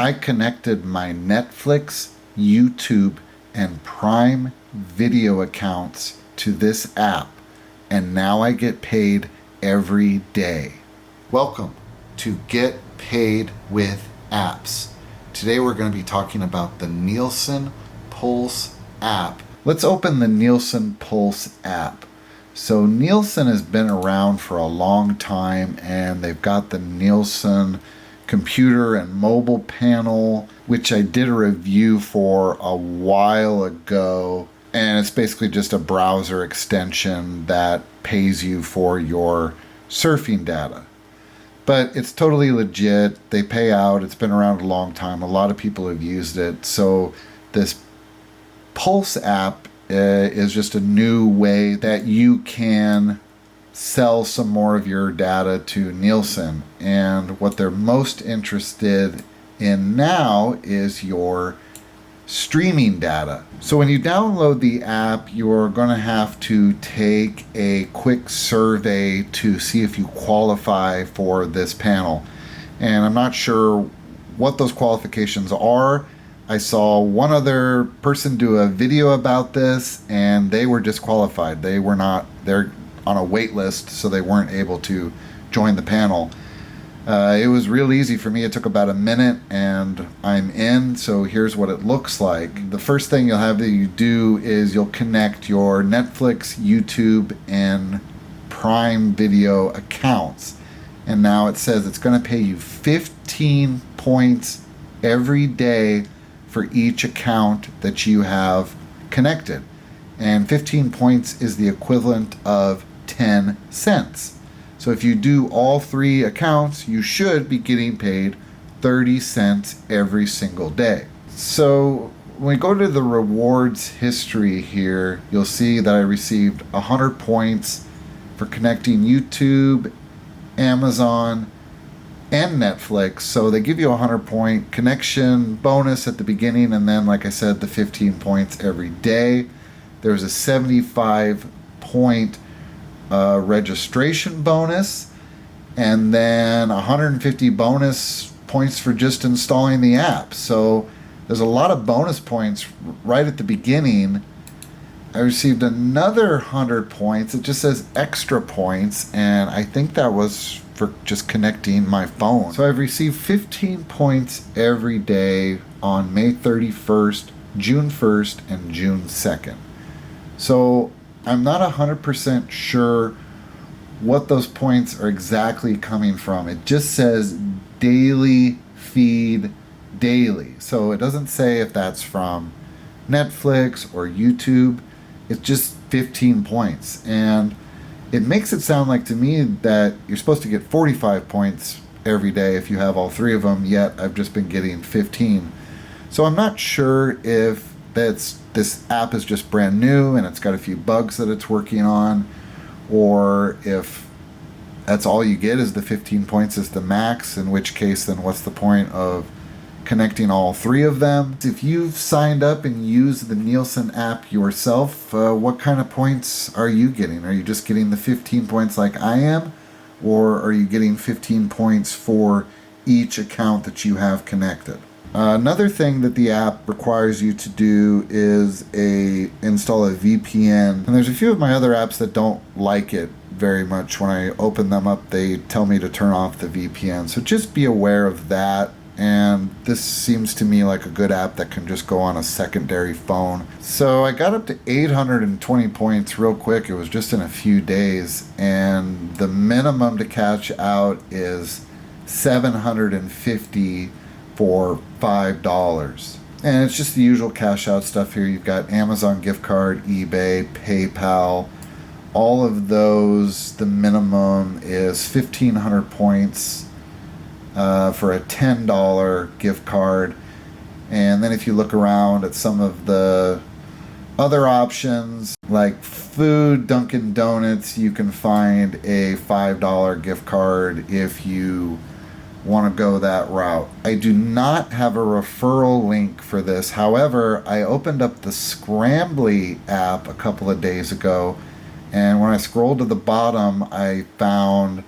I connected my Netflix, YouTube, and Prime Video accounts to this app, and now I get paid every day. Welcome to Get Paid with Apps. Today we're going to be talking about the Nielsen Pulse app. Let's open the Nielsen Pulse app. So Nielsen has been around for a long time, and they've got the Nielsen computer and mobile panel, which I did a review for a while ago, and it's basically just a browser extension that pays you for your surfing data. But it's totally legit. They pay out. It's been around a long time. A lot of people have used it. So this Pulse app is just a new way that you can sell some more of your data to Nielsen. And what they're most interested in now is your streaming data. So when you download the app, you're going to have to take a quick survey to see if you qualify for this panel. And I'm not sure what those qualifications are. I saw one other person do a video about this, and they were disqualified. They're on a wait list, so they weren't able to join the panel. It was real easy for me. It took about a minute and I'm in. So here's what it looks like. The first thing you'll have that you do is you'll connect your Netflix, YouTube, and Prime Video accounts. And now it says it's going to pay you 15 points every day for each account that you have connected. And 15 points is the equivalent of 10 cents. So if you do all three accounts, you should be getting paid 30 cents every single day. So when we go to the rewards history here, you'll see that I received 100 points for connecting YouTube, Amazon, and Netflix. So they give you a 100-point connection bonus at the beginning, and then, like I said, the 15 points every day. There's a 75-point registration bonus, and then 150 bonus points for just installing the app. So there's a lot of bonus points right at the beginning. I received another 100 points. It just says extra points, and I think that was for just connecting my phone. So I've received 15 points every day on May 31st, June 1st, and June 2nd. So I'm not 100% sure what those points are exactly coming from. It just says daily feed daily. So it doesn't say if that's from Netflix or YouTube. It's just 15 points. And it makes it sound like to me that you're supposed to get 45 points every day if you have all three of them, yet I've just been getting 15. So I'm not sure if this app is just brand new and it's got a few bugs that it's working on, or if that's all you get is the 15 points is the max, in which case then what's the point of connecting all three of them? If you've signed up and used the Nielsen app yourself, what kind of points are you getting? Are you just getting the 15 points like I am, or are you getting 15 points for each account that you have connected? Another thing that the app requires you to do is install a VPN. And there's a few of my other apps that don't like it very much. When I open them up, they tell me to turn off the VPN. So just be aware of that. And this seems to me like a good app that can just go on a secondary phone. So I got up to 820 points real quick. It was just in a few days. And the minimum to cash out is 750 for $5. And it's just the usual cash out stuff here. You've got Amazon gift card, eBay, PayPal. All of those, the minimum is 1,500 points for a $10 gift card. And then if you look around at some of the other options, like food, Dunkin' Donuts, you can find a $5 gift card if you want to go that route. I do not have a referral link for this. However, I opened up the Scrambly app a couple of days ago, and when I scrolled to the bottom, I found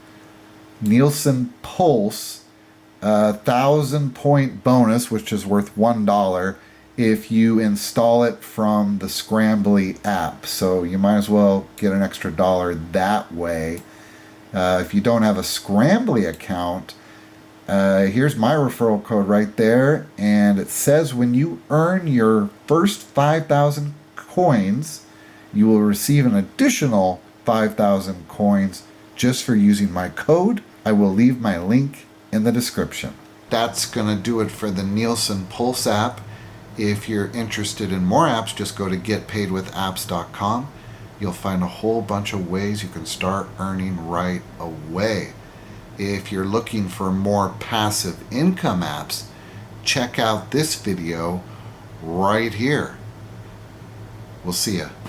Nielsen Pulse, 1,000 point bonus, which is worth $1 if you install it from the Scrambly app. So you might as well get an extra dollar that way. If you don't have a Scrambly account, here's my referral code right there, and it says when you earn your first 5,000 coins, you will receive an additional 5,000 coins just for using my code. I will leave my link in the description. That's going to do it for the Nielsen Pulse app. If you're interested in more apps, just go to getpaidwithapps.com. You'll find a whole bunch of ways you can start earning right away. If you're looking for more passive income apps, check out this video right here. We'll see ya.